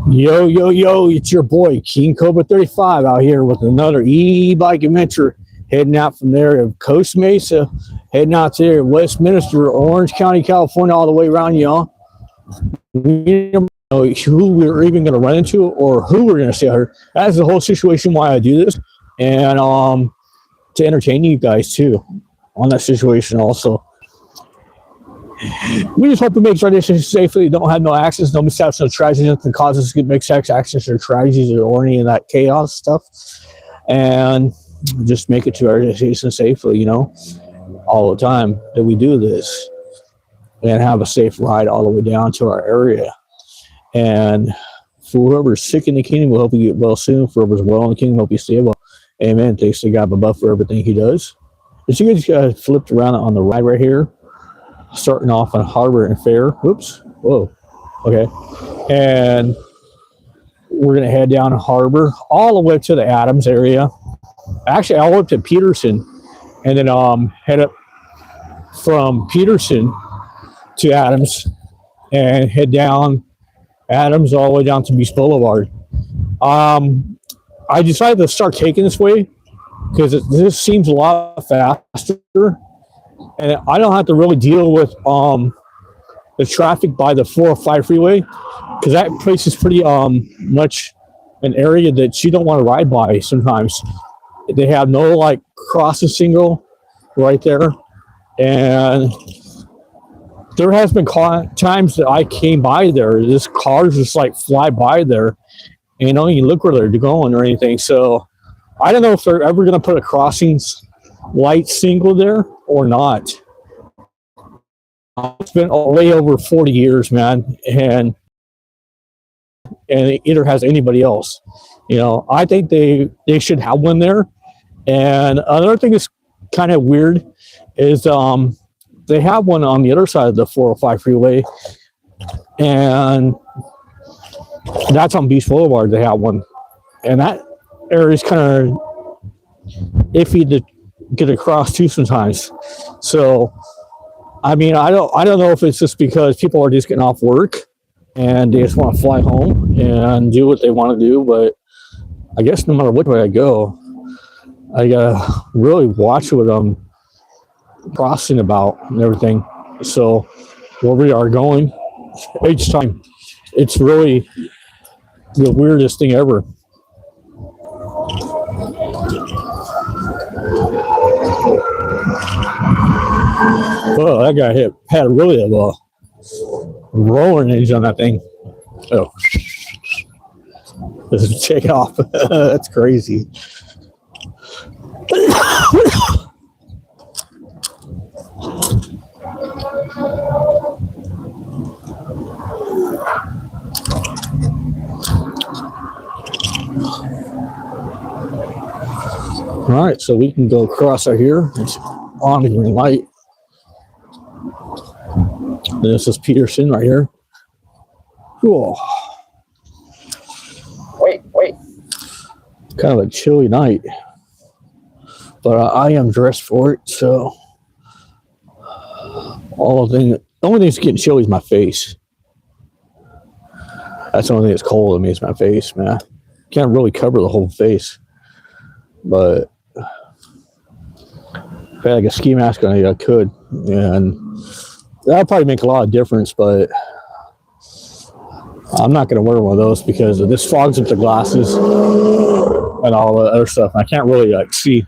Yo, yo, yo, it's your boy, King kobra35 out here with another e-bike adventure, heading out from there of Coast Mesa, heading out there Westminster, Orange County, California, all the way around, y'all. We don't know who we're even going to run into or who we're going to see out here. That's the whole situation why I do this, and to entertain you guys too on that situation also. We just hope to make transitions safely, don't have no accidents, no mishaps, no tragedies, nothing causes mixed accidents or tragedies or any of that chaos stuff. And just make it to our destination safely, you know, all the time that we do this. And have a safe ride all the way down to our area. And for whoever's sick in the kingdom, we hope you get well soon. For whoever's well in the kingdom, hope you stay well. Amen. Thanks to God above for everything he does. As you guys flipped around on the ride right here, starting off on Harbor and Fair. Whoops. Whoa. Okay. And we're going to head down to Harbor all the way to the Adams area. Actually, all the way up to Peterson. And then head up from Peterson to Adams and head down Adams all the way down to Beach Boulevard. I decided to start taking this way because this seems a lot faster. And I don't have to really deal with the traffic by the 405 freeway because that place is pretty much an area that you don't want to ride by sometimes. They have no like crossing signal right there. And there has been times that I came by there, this cars just like fly by there and you don't even look where they're going or anything. So I don't know if they're ever going to put a crossings light signal there or not. It's been way over 40 years, man, and it either has anybody else. You know, I think they should have one there. And another thing that's kind of weird is they have one on the other side of the 405 freeway, and that's on Beach Boulevard. They have one, and that area is kind of iffy to get across too sometimes. So I mean, I don't know if it's just because people are just getting off work and they just want to fly home and do what they want to do, but I guess no matter which way I go, I gotta really watch what I'm crossing about and everything. So where we are going each time, it's really the weirdest thing ever. Oh, that guy had really a rolling engine on that thing. Oh, this is take off. That's crazy. All right, so we can go across right here. It's on the green light. This is Peterson right here. Cool. Wait. Kind of a chilly night, but I am dressed for it. So the only thing that's getting chilly is my face. That's the only thing that's cold to me is my face, man. Can't really cover the whole face, but if I had like a ski mask on it, I could, and that'll probably make a lot of difference, but I'm not going to wear one of those because this fogs up the glasses and all the other stuff. I can't really like see.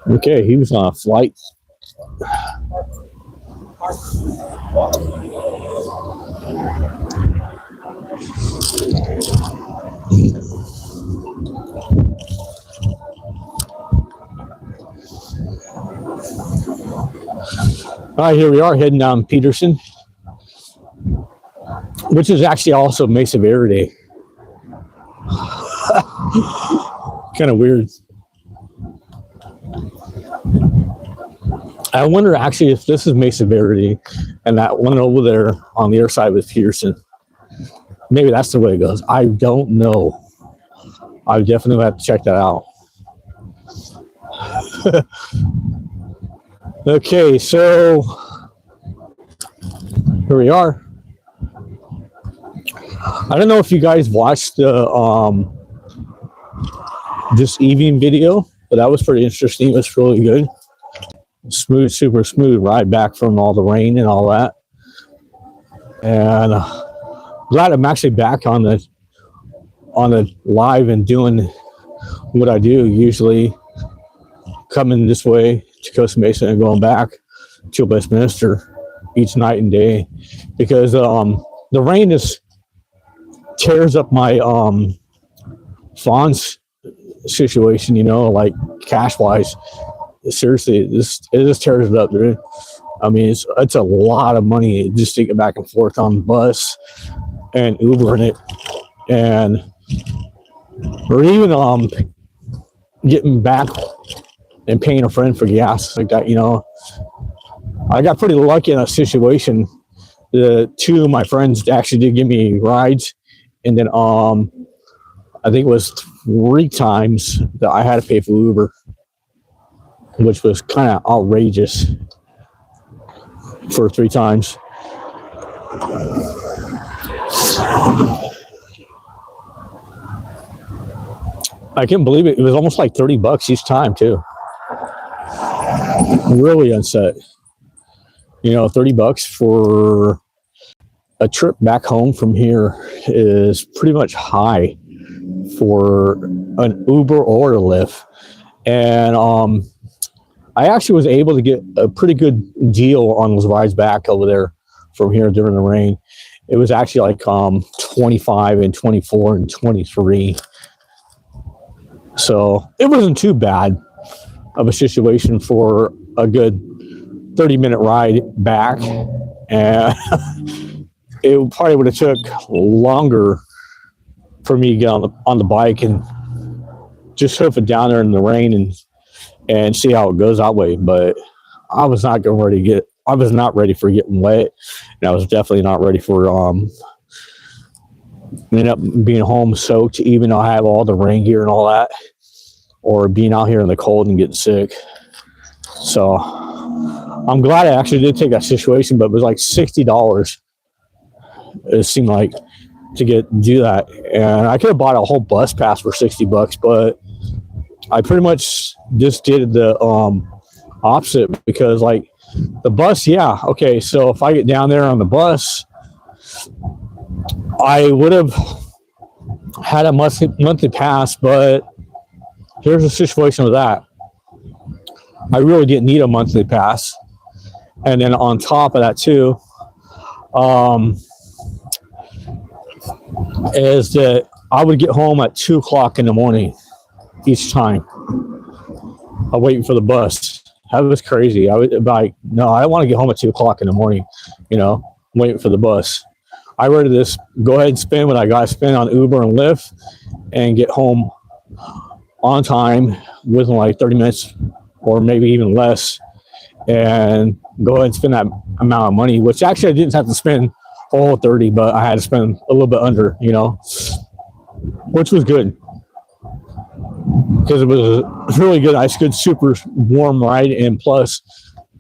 Okay, he was on a flight. All right, here we are heading down Peterson, which is actually also Mesa Verde. Kind of weird. I wonder actually if this is Mesa Verde and that one over there on the other side with Peterson. Maybe that's the way it goes. I don't know. I definitely have to check that out. Okay, so here we are. I don't know if you guys watched the this evening video, but that was pretty interesting. It was really good. Smooth, super smooth ride back from all the rain and all that. And glad I'm actually back on the live and doing what I do. Usually coming this way to Costa Mesa and going back to Westminster each night and day, because the rain tears up my funds situation, you know, like cash wise. Seriously, it just tears it up, dude. I mean, it's a lot of money just to get back and forth on the bus and Uber in it, and or even getting back and paying a friend for gas like that. You know, I got pretty lucky in a situation. The two of my friends actually did give me rides, and then I think it was 3 times that I had to pay for Uber, which was kind of outrageous for 3 times. I can't believe it. It was almost like $30 each time too. Really unset. You know, $30 for a trip back home from here is pretty much high for an Uber or a Lyft. And I actually was able to get a pretty good deal on those rides back over there from here during the rain. It was actually like 25 and 24 and 23. So it wasn't too bad of a situation for a good 30-minute ride back. And it probably would have took longer for me to get on the bike and just hoof it down there in the rain and see how it goes that way. But I was not ready for getting wet, and I was definitely not ready for ended up being home soaked, even though I have all the rain gear and all that, or being out here in the cold and getting sick. So I'm glad I actually did take that situation, but it was like $60. It seemed like to do that, and I could have bought a whole bus pass for $60, but I pretty much just did the opposite, because like the bus, yeah, okay, so if I get down there on the bus, I would have had a monthly pass, but here's the situation with that. I really didn't need a monthly pass. And then on top of that too, is that I would get home at 2 o'clock in the morning each time. I'm waiting for the bus. That was crazy. I would be like, no, I don't want to get home at 2 o'clock in the morning, you know, waiting for the bus. I rather just go ahead and spend what I got to spend on Uber and Lyft and get home on time within like 30 minutes or maybe even less, and go ahead and spend that amount of money, which actually I didn't have to spend a whole 30, but I had to spend a little bit under, you know, which was good, because it was a really good, nice, good, super warm ride. And plus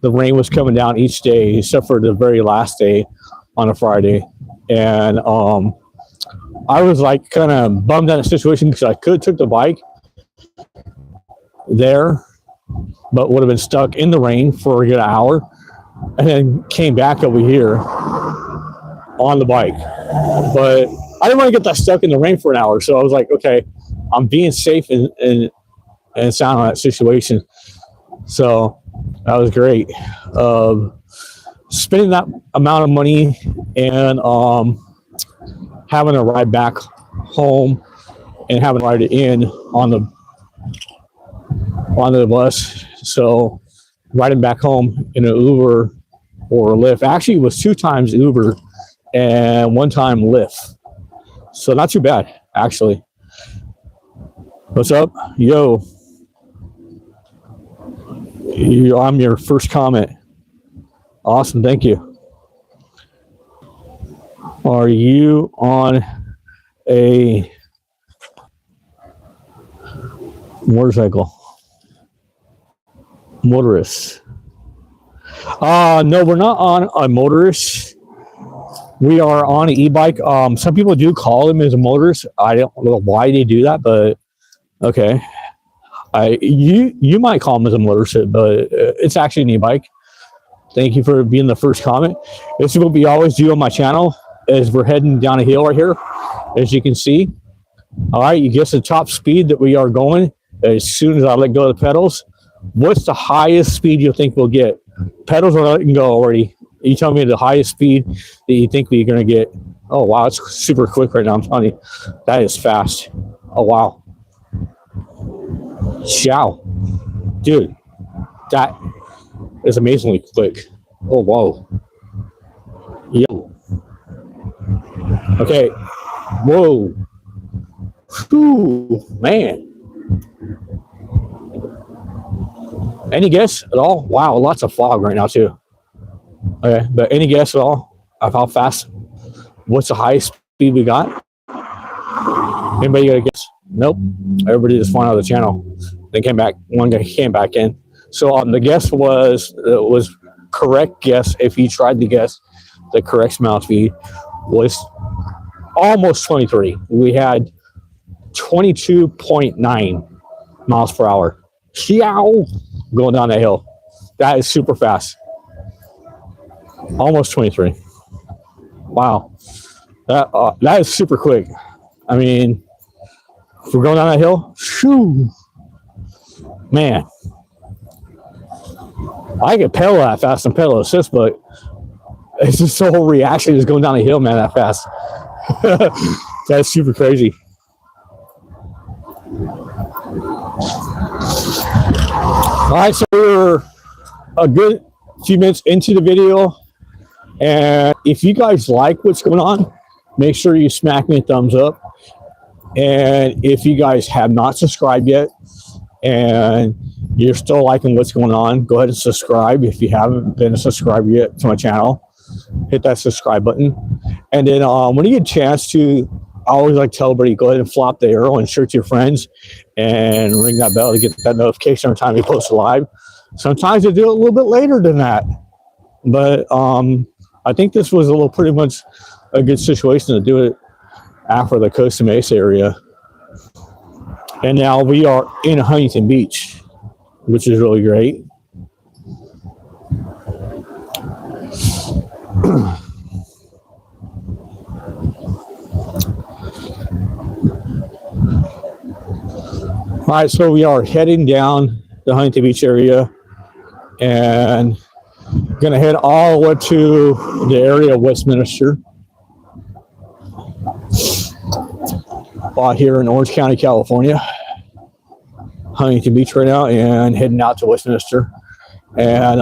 the rain was coming down each day except for the very last day on a Friday. And I was like kind of bummed out of the situation, because I could have took the bike there, but would have been stuck in the rain for a good hour, and then came back over here on the bike. But I didn't want to get that stuck in the rain for an hour, so I was like, okay, I'm being safe and sound on that situation. So that was great. Spending that amount of money and having to ride back home and having to ride it in on the bus. So riding back home in an Uber or a Lyft. Actually, it was 2 times Uber and 1 time Lyft. So not too bad, actually. What's up? Yo. I'm your first comment. Awesome, thank you. Are you on a motorcycle? Motorist? No, we're not on a motorist. We are on an e-bike. Some people do call them as motors. I don't know why they do that, but okay. You might call them as a motor, but it's actually an e-bike. Thank you for being the first comment. This is what we always do on my channel as we're heading down a hill right here, as you can see. All right, you guess the top speed that we are going as soon as I let go of the pedals. What's the highest speed you think we'll get? Pedals are letting go already. You tell me the highest speed that you think we're going to get. Oh, wow, it's super quick right now. I'm telling you, that is fast. Oh, wow. Wow. Dude, that is amazingly quick. Oh, whoa. Yo. Okay. Whoa. Whew, man. Any guess at all? Wow, lots of fog right now, too. Okay, but any guess at all of how fast? What's the highest speed we got? Anybody got a guess? Nope. Everybody just went out of the channel. They came back. One guy came back in. So the guess was correct guess. If you tried to guess, the correct amount speed was almost 23. We had 22.9 miles per hour. Yow, going down that hill. That is super fast. Almost 23. Wow. That is super quick. I mean, if we're going down that hill, shoo, man. I can pedal that fast and pedal assist, but it's just the whole reaction is going down the hill, man, that fast. That's super crazy. All right, so we're a good few minutes into the video, and if you guys like what's going on, make sure you smack me a thumbs up. And if you guys have not subscribed yet and you're still liking what's going on, go ahead and subscribe. If you haven't been a subscriber yet to my channel, hit that subscribe button. And then when you get a chance to, I always like to tell everybody, go ahead and flop the arrow and share to your friends and ring that bell to get that notification every time we post live. Sometimes I do it a little bit later than that, but I think this was pretty much a good situation to do it after the Costa Mesa area. And now we are in Huntington Beach, which is really great. All right, so we are heading down the Huntington Beach area and going to head all the way to the area of Westminster, here in Orange County, California. Huntington Beach right now, and heading out to Westminster, and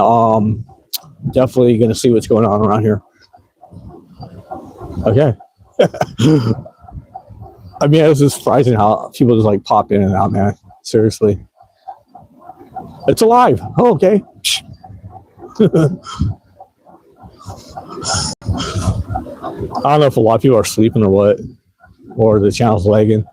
definitely going to see what's going on around here. Okay. I mean, it's just surprising how people just like pop in and out, man. Seriously. It's alive. Oh, okay. I don't know if a lot of people are sleeping or what, or the channel's lagging.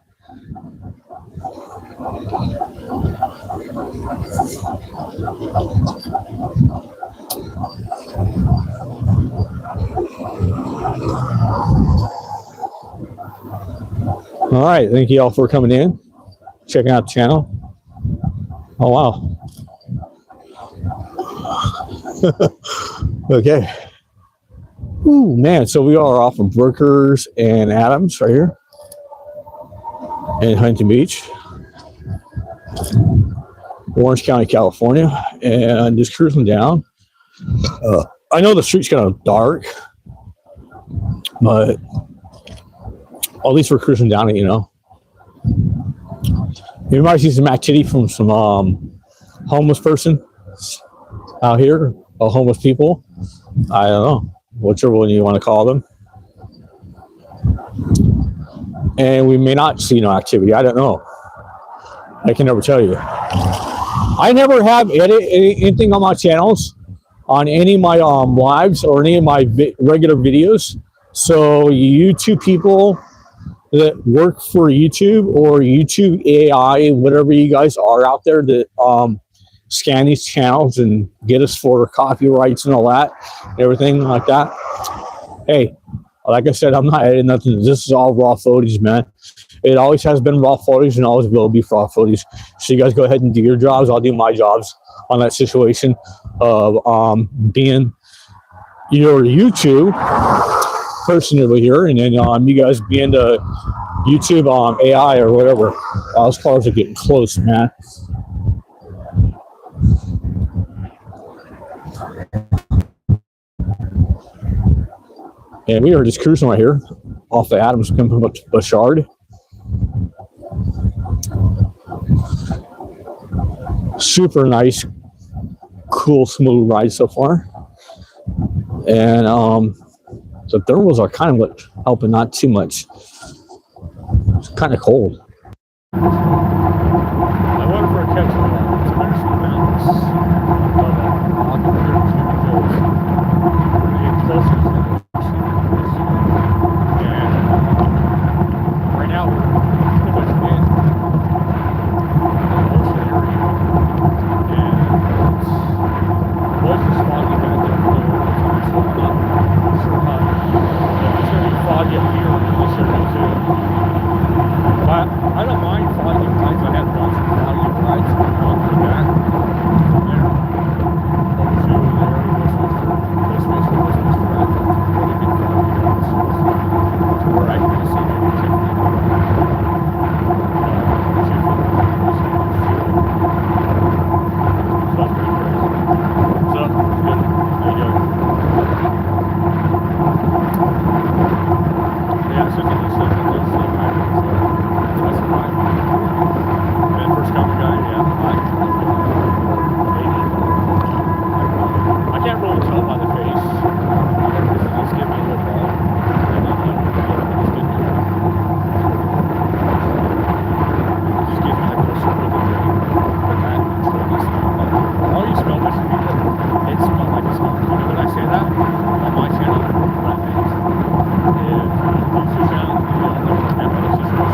All right, thank you all for coming in, checking out the channel. Oh, wow. Okay. Ooh, man, so we are off of Brokers and Adams right here in Huntington Beach, Orange County, California, and just cruising down. I know the street's kind of dark, but at least we're cruising down it, you know. You might see some activity from some homeless person out here, or homeless people. I don't know, whichever one you want to call them. And we may not see no activity. I don't know. I can never tell you. I never have edited anything on my channels, on any of my lives or any of my regular videos. So you two people that work for YouTube or YouTube AI, whatever you guys are out there that scan these channels and get us for copyrights and all that, everything like that. Hey, Like I said, I'm not editing nothing. This is all raw footage, man. It always has been raw footage and always will be raw footage. So you guys go ahead and do your jobs. I'll do my jobs on that situation of being your YouTube person over here, and then you guys being the YouTube AI or whatever. Those cars are getting close, man. And we are just cruising right here off the Adams coming up to Bouchard. Super nice, cool, smooth ride so far. And the thermals are kind of helping, not too much. It's kind of cold. I wonder for a catch on that. It's actually mountains. I'll come here to the get closer to the and right now we're pretty much in the ocean area. And it's always foggy back there for the so I'm not sure how it's going to be foggy up here in this area too. But I don't mind foggy rides. I had lots of foggy rides on the back from there over to the area Westminster Rapids. Really big foggy rides. To where I can see maybe 10 feet. So that's pretty crazy. So, good. There you go. Yeah, so it's like this hybrid, so that's fine. And first time guy, yeah, I can't really tell by the face. Just give me a little ball. And then just give me just give me like a little circle of the drain. But that all you smell this people, it smells like a skunk. You know when I say that on my channel, that means if you sound, you don't know what that is, just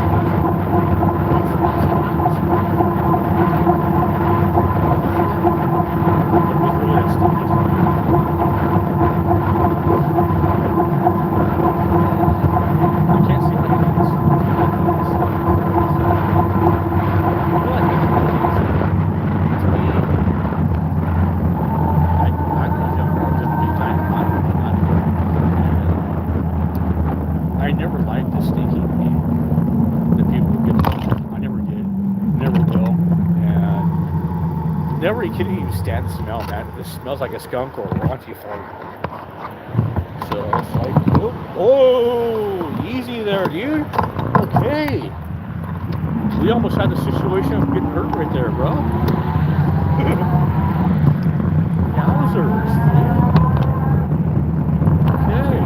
I never liked the stinky meat that people would give me. I never did. Never will. And never can even stand the smell, man. This smells like a skunk or a raunchy fart. So it's like, oh, easy there, dude. Okay. We almost had the situation of getting hurt right there, bro. Yowzers, dude. Okay.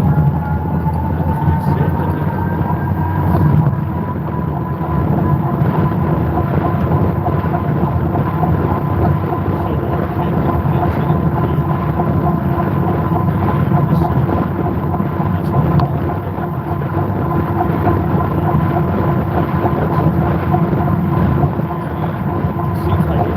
Seems like it.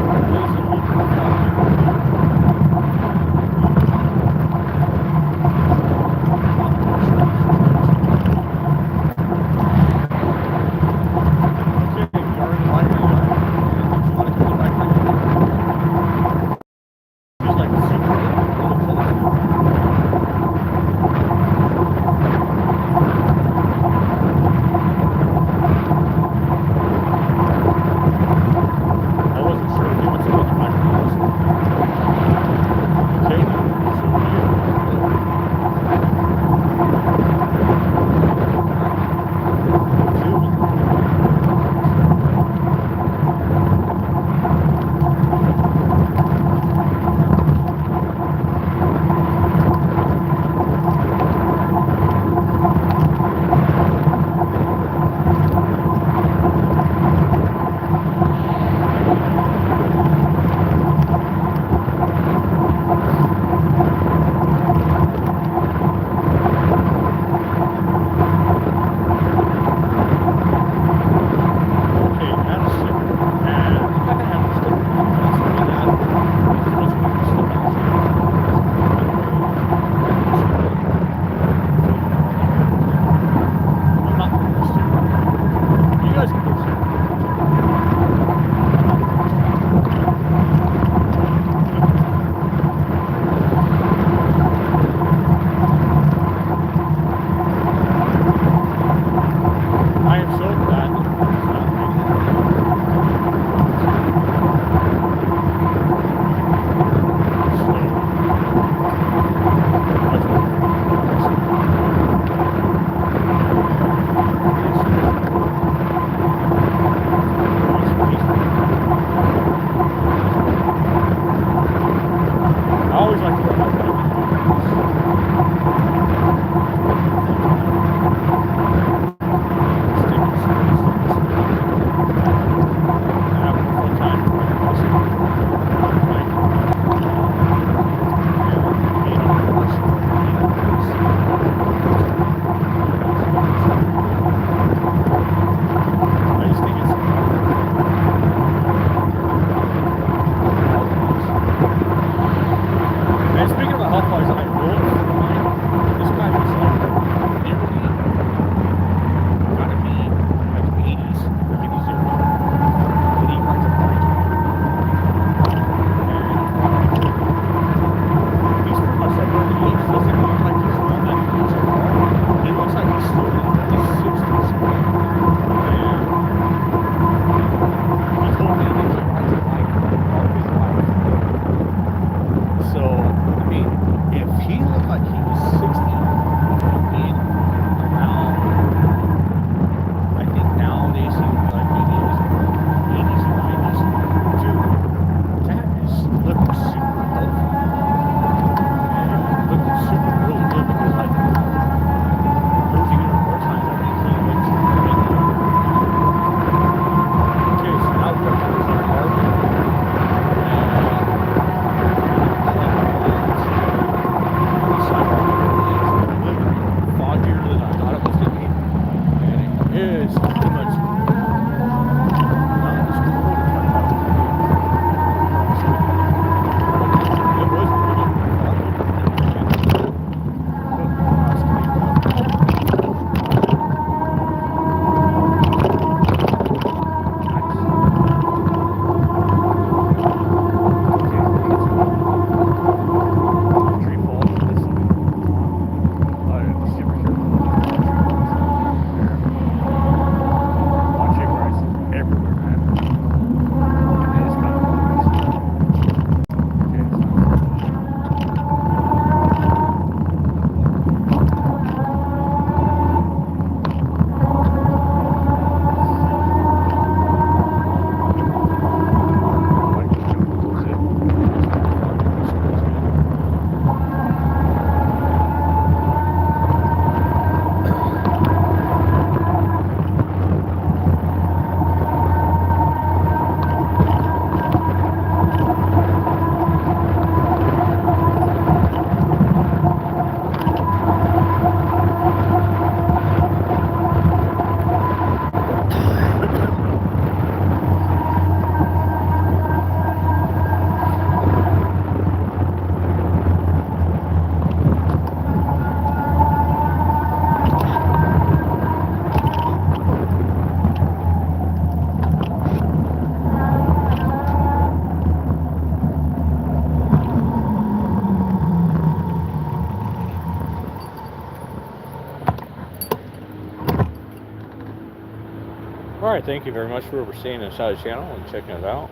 Alright, thank you very much for staying inside the channel and checking it out.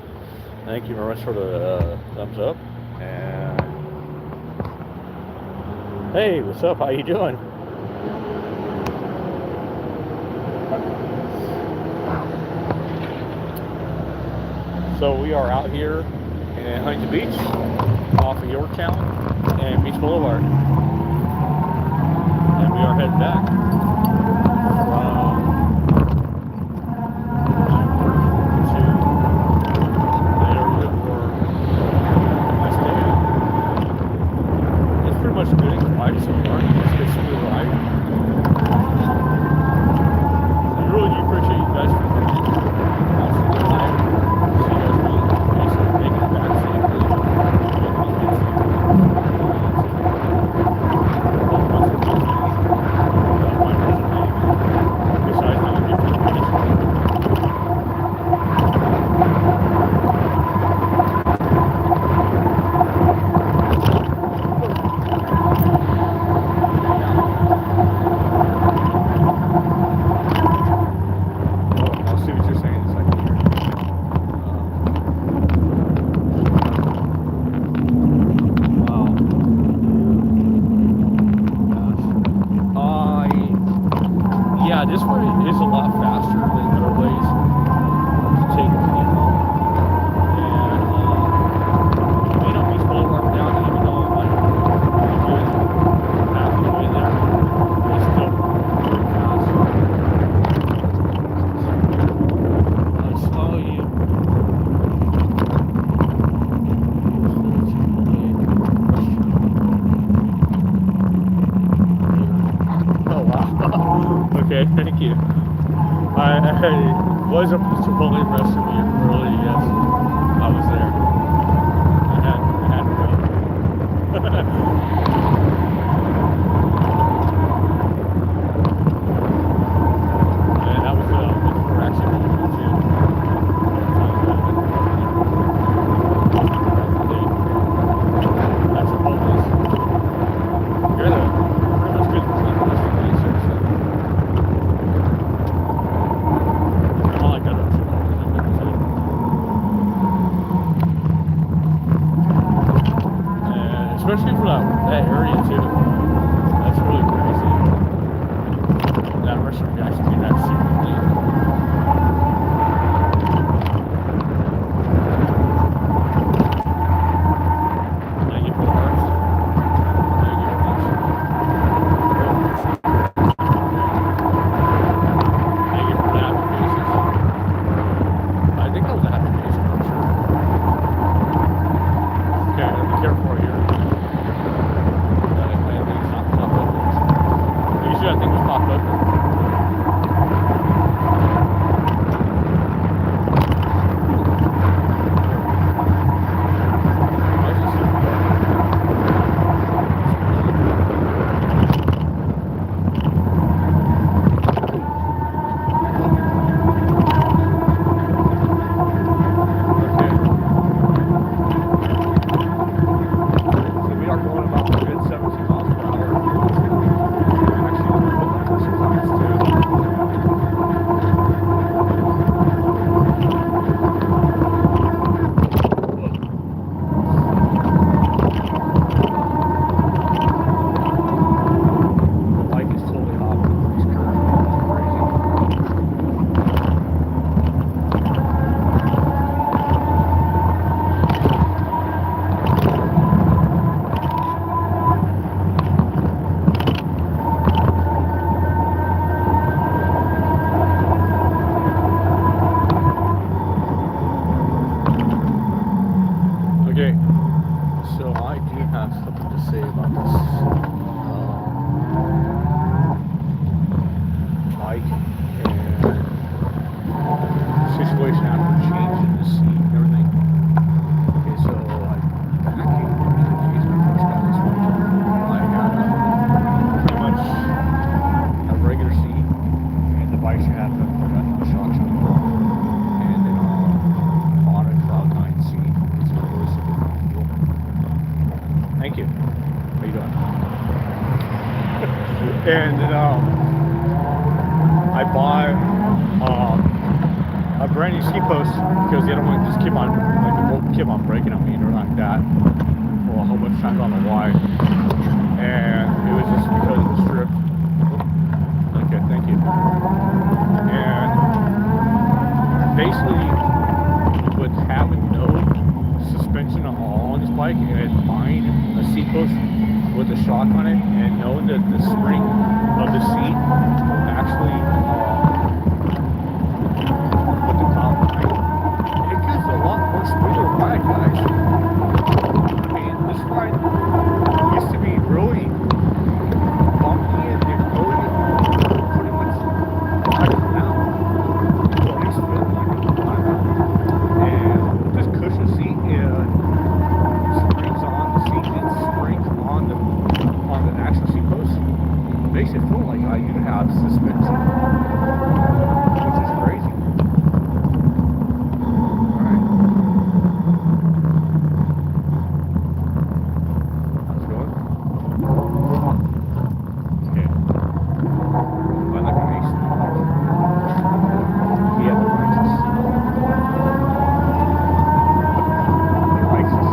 Thank you very much for the thumbs up. And hey, what's up? How you doing? So we are out here in Huntington Beach, off of Yorktown and Beach Boulevard, and we are heading back from much good ride so far. It's a smooth ride. I really do appreciate you guys for watching the live. See you guys basically making it back safely. Besides the different yeah, this way is a lot faster than other ways to take people. And you know, Beach Boulevard down, even though I'm like good half the way there, it's still very fast. I'll slow you. Oh wow. Okay, thank you. I wasn't totally impressed with you earlier, yes. I was there. I had to go. And that was before actually too. That's a bonus. You're the pretty much good for the rest of the day, seriously. Especially for that area too. That's really crazy. That restaurant can actually do that super clean. Thank you for the hearts. Thank you very much. Thank you for the applications. I think that was an application, I'm sure. Okay, be careful here. Usually I think we pop open. Okay, so I do have something to say about this bike and situation after changing the seat and everything. Okay, so like back in the days when I first got this bike, I had pretty much a regular seat, and the bikes had the shocks on the front, and then on a Cloud 9 seat. It's really super comfortable. Thank you. How you doing? And then I bought brand new ski post because the other one just keep on, like, it won't keep on breaking on me or like that for a whole bunch of times. I don't know why. And it was just because of the strip. Okay, thank you. And basically, with having no suspension at all on this bike and buying a seat post with a shock on it and knowing that the spring of the seat actually with the top line, it gives a lot more smoother ride, guys. I mean, this ride used to be really bumpy and really pretty much flat now. Or at least feeling like it's flat now. And with this cushion seat and springs on the seat and springs on the actual seat post, it makes it feel like you have suspension, which is crazy. Alright. How's it going? Okay. I like an ace. Yeah, the righteous. The righteous.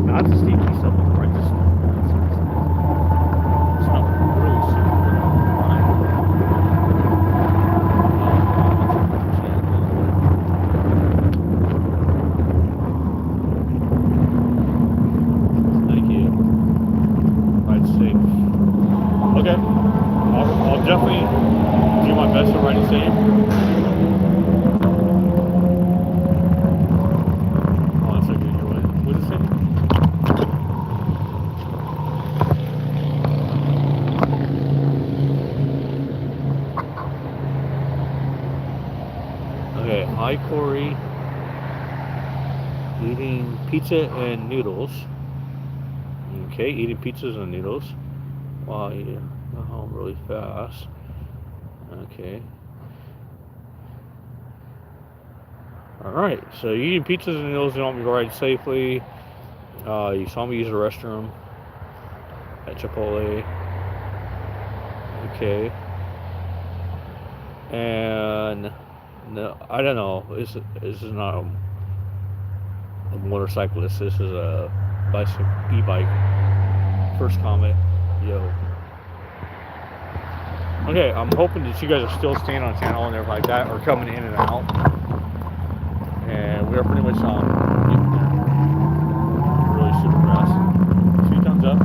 Not the sneaky stuff, but the righteous stuff. It's not really super good on the line. Thank you. Ride safe. Okay. I'll definitely do my best to ride it safe. Oh, that's a good way. What is it saying? Okay, hi Corey. Eating pizza and noodles. Okay, eating pizzas and noodles. Wow, you got home really fast. Okay. Alright, so you're eating pizzas and noodles, you want me to ride safely. You saw me use the restroom at Chipotle. Okay. And no, I don't know. This is not a motorcyclist. This is a bicycle e-bike. First comment. Yo. Okay, I'm hoping that you guys are still staying on channel and everything like that, or coming in and out. And we are pretty much on really super fast. 2 thumbs up.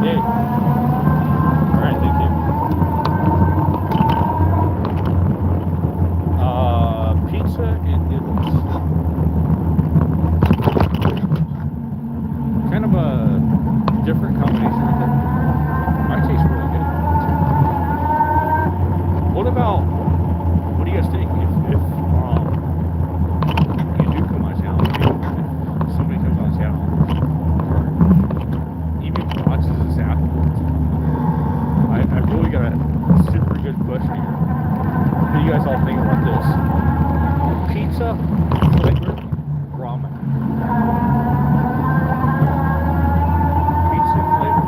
Yay. Alright, thank you. Pizza and noodles. Kind of a different combination right there. Might taste really good. What do you guys think if you do come on channel, if somebody comes on channel, or even watches this afterwards? I've really got a super good question here. What do you guys all think about this? Pizza flavored ramen. Pizza flavored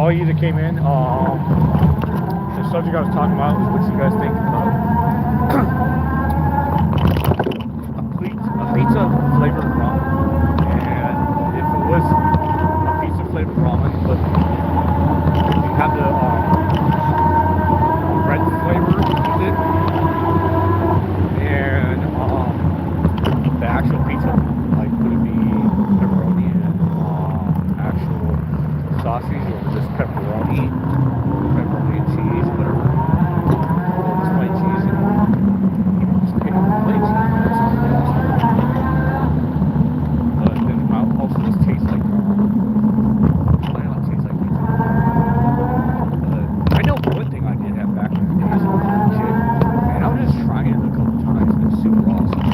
all you that came in, the subject I was talking about was what you guys think about a pizza flavored ramen. And if it was a pizza flavored ramen, but you have the red flavor with it, and the actual pizza, like would it be pepperoni and actual sausage, or just pepperoni and cheese, whatever, or just plain cheese and just plain cheese. But then it also just tastes like might not taste like pizza. But I know one thing I did have back in the days when I was a kid, and I was just trying it a couple times, and it's super awesome.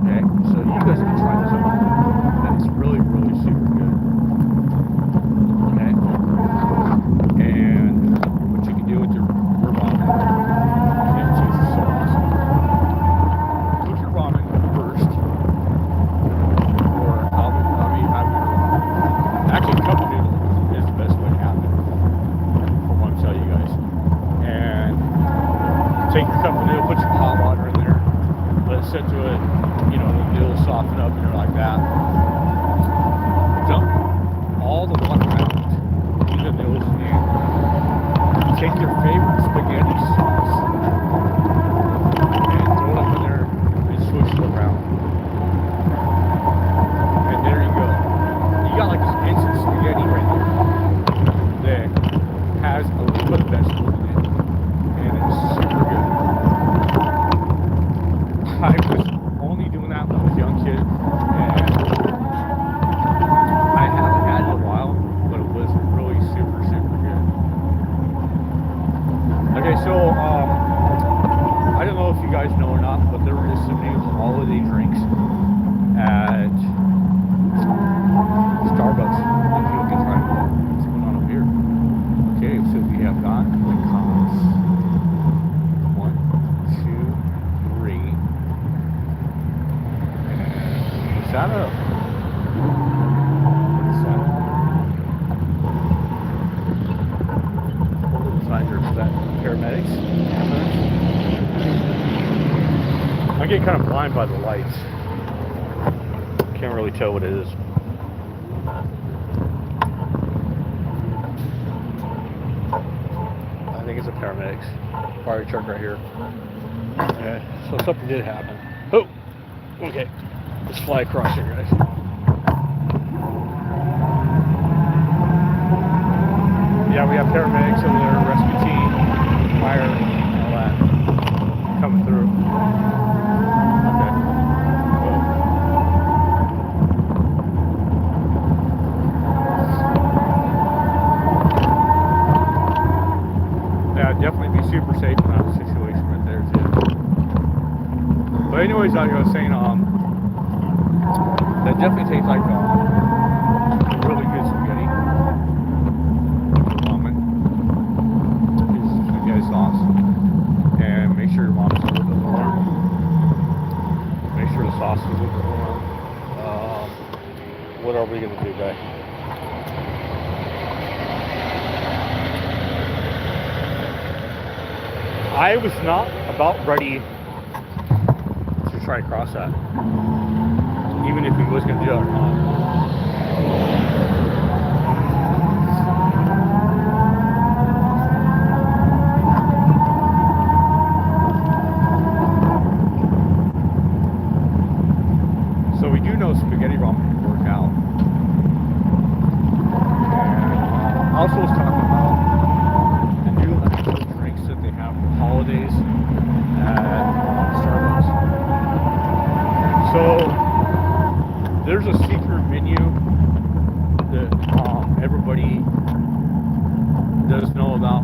Okay, so you guys can try this out. And it's really, really super good. Okay, and what you can do with your ramen, it tastes so awesome. Cook your ramen first, or have your ramen. Actually, cup noodle is the best way to have it, from what I'm telling you guys. And take your cup of noodle, put some hot water in there, let it sit to it, you know, the noodle soften up and everything like that. Dump all the water out in the noodles, and take your favorite spaghetti sauce and throw it up in there and switch it around. And there you go. You got like this instant spaghetti right there that has a little bit of vegetables in it, and it's super good. I was only doing that when I was a young kid, and I haven't had it in a while, but it was really super, super good. Okay, so I don't know if you guys know or not, but there is some new holiday drinks at Starbucks that people can try. What's going on up here? Okay, so we have got the cops. 1, 2, 3. Is that a... What is that? What little signs are that? Paramedics? I'm getting kind of blind by the lights. Can't really tell what it is. I think it's a paramedics. Fire truck right here. Okay, so something did happen. Oh! Okay. Let's fly across here, guys. Yeah, we have paramedics over there, rescue team, fire, and all that coming through. Okay. Cool. Yeah, definitely be super safe in that situation right there, too. But anyways, like I was saying, that definitely tastes like really good spaghetti. Ramen is spaghetti sauce. And make sure your ramen's a little bit warm. Make sure the sauce is a little bit warm. What are we going to do, guy? I was not about ready to try to cross that. Even if he was going to do it or not. So we do know spaghetti ramen can work out. And I also was talking about the new actual drinks that they have for holidays at Starbucks. So there's a secret menu that everybody does know about.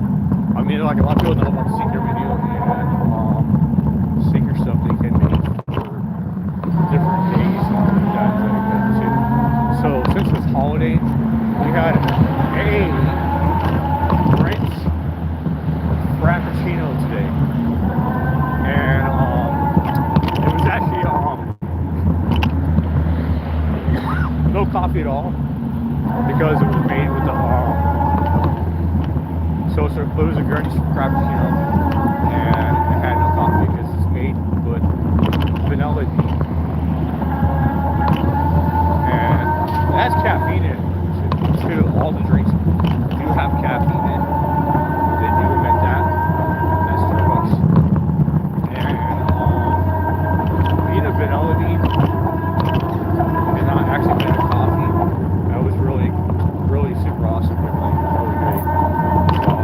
I mean, like a lot of people know about the secret menu and secret stuff they can make for different days and that too. So since it's holiday, we had a French Frappuccino today, and it was actually no coffee at all, because it was made with the But it was a Granny's Frappuccino, and it had no coffee because it's made with vanilla bean. And it has caffeine in it, to all the drinks do have caffeine in it. They do admit that at Starbucks. And being a vanilla bean and not actually being a coffee, that was really, really super awesome. Really great. So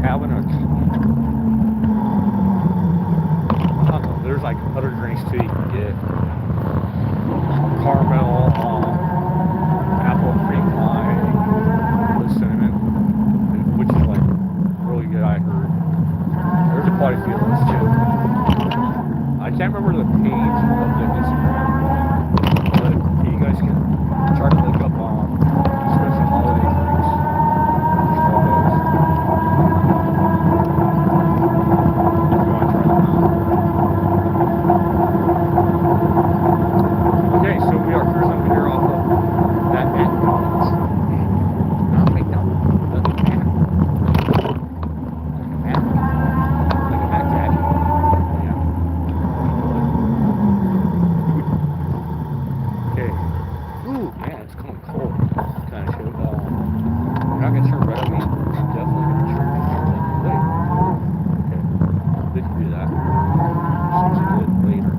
having a, I don't know, there's like other drinks too you can get. Caramel, apple cream pie with cinnamon, which is like really good, I heard. There's a quite a few of those too. I can't remember the page of the Instagram, but you guys can try to look up special holiday drinks. Starbucks. If you want to try them out. Okay, so we are cruising over here off of that McDonald's. Not McDonald's, but Mac. Like a Mac Daddy. Yeah. Okay. Ooh, man, it's coming cold. Kind of show. We're not gonna turn red on me. We're definitely gonna turn wait. Okay. They can do that. Seems good later.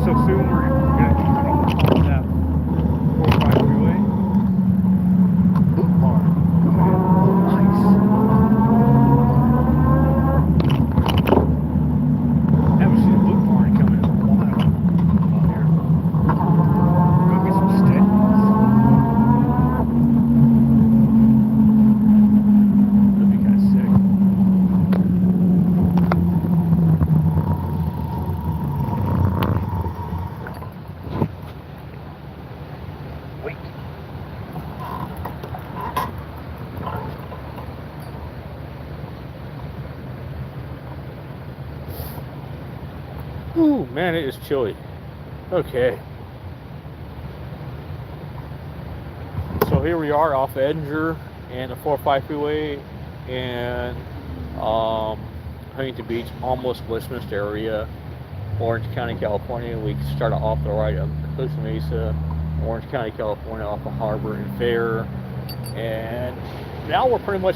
So soon we're gonna be coming off that 405 freeway. Boot barn. Nice. Haven't seen a boot barn coming in a while out here. Go get some steaks. That'd be kind of sick. Wait. Ooh, man, it is chilly. Okay. So here we are off Edinger and the 405 freeway and Huntington Beach, almost Westminster area, Orange County, California. We started off the right of Costa Mesa, Orange County, California, off of Harbor and Fair, and now we're pretty much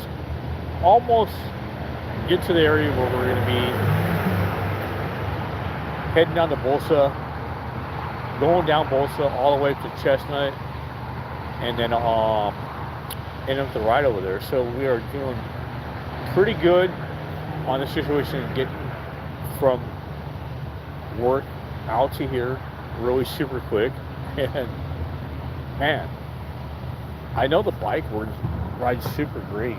almost get to the area where we're going to be heading down to Bolsa, going down Bolsa all the way to Chestnut, and then end up the right over there. So we are doing pretty good on the situation, getting from work out to here really super quick. And man, I know the bike rides super great,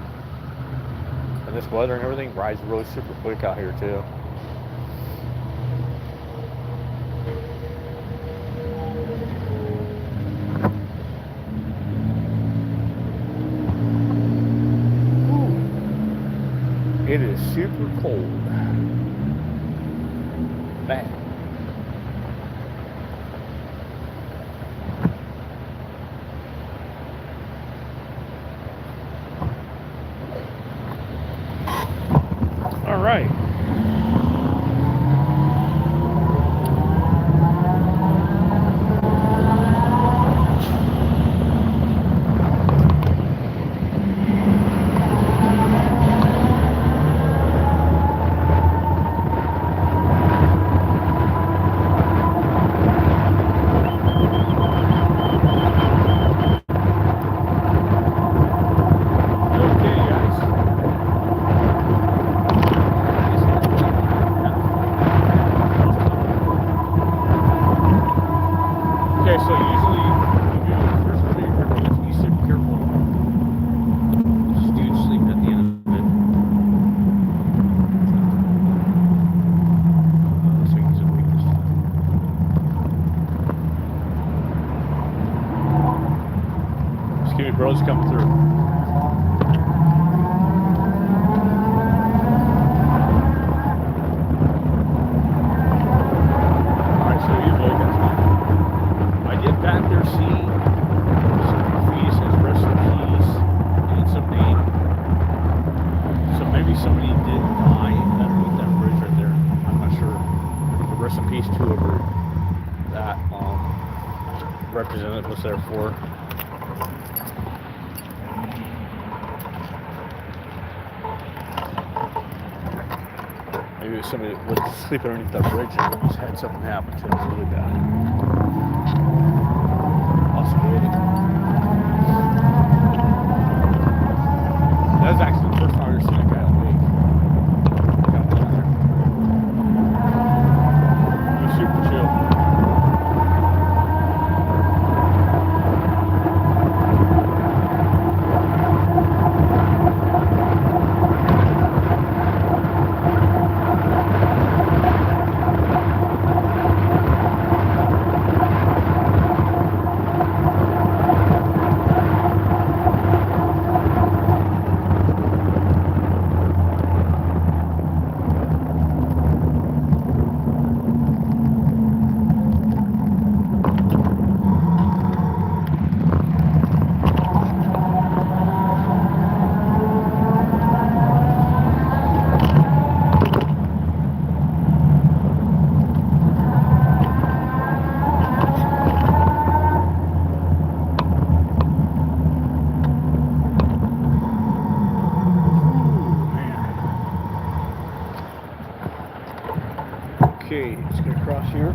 and this weather and everything rides really super quick out here too. It is super cold. Man. All right. Okay, so usually you do the first one you're careful with, you should be careful. This dude sleeping at the end of it. Looks like he's awake this time. Excuse me, bro's coming through. Alright, so usually that's fine. I did back there see some graffiti says rest in peace and some name. So maybe somebody did die underneath that bridge right there. I'm not sure. But rest in peace to whoever that representative was there for. Maybe it was somebody that was sleeping underneath that bridge and almost had something happen to them really bad. Possibility. That was actually the first time I ever seen a guy awake. He was super chill. Okay, just gonna cross here.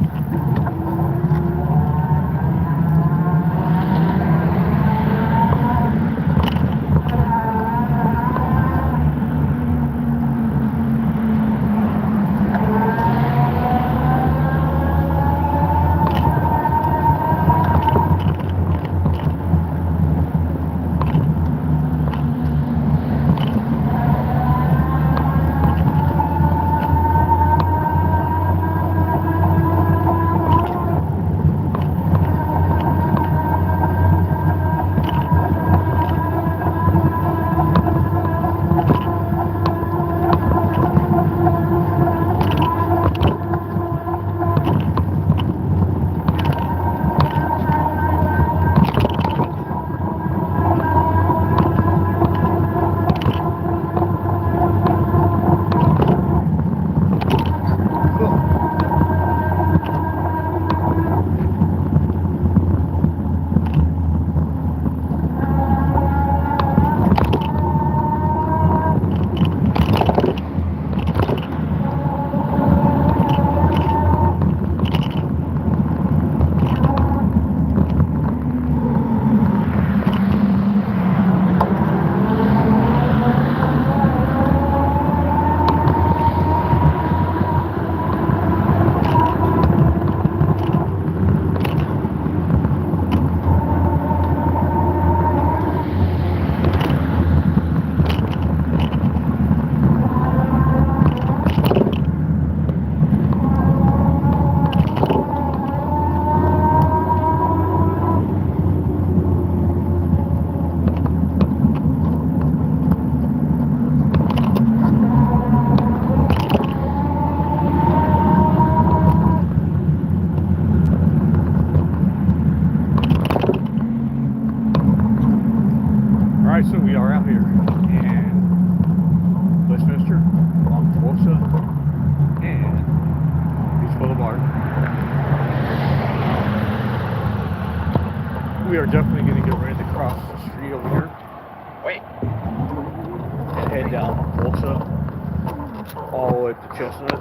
go like the chestnut.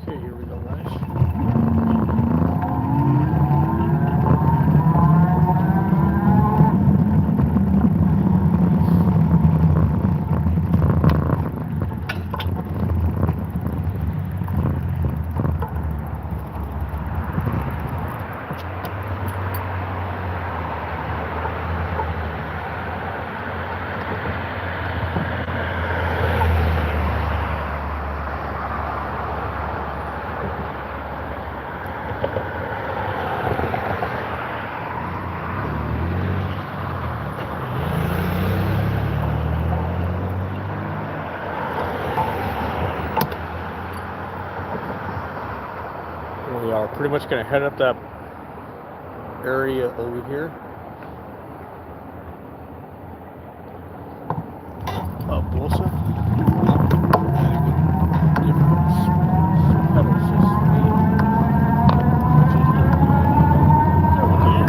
Okay, here we go, guys. We are pretty much going to head up that area over here. Up Wilson. Pedals this way. Which is going to be over there.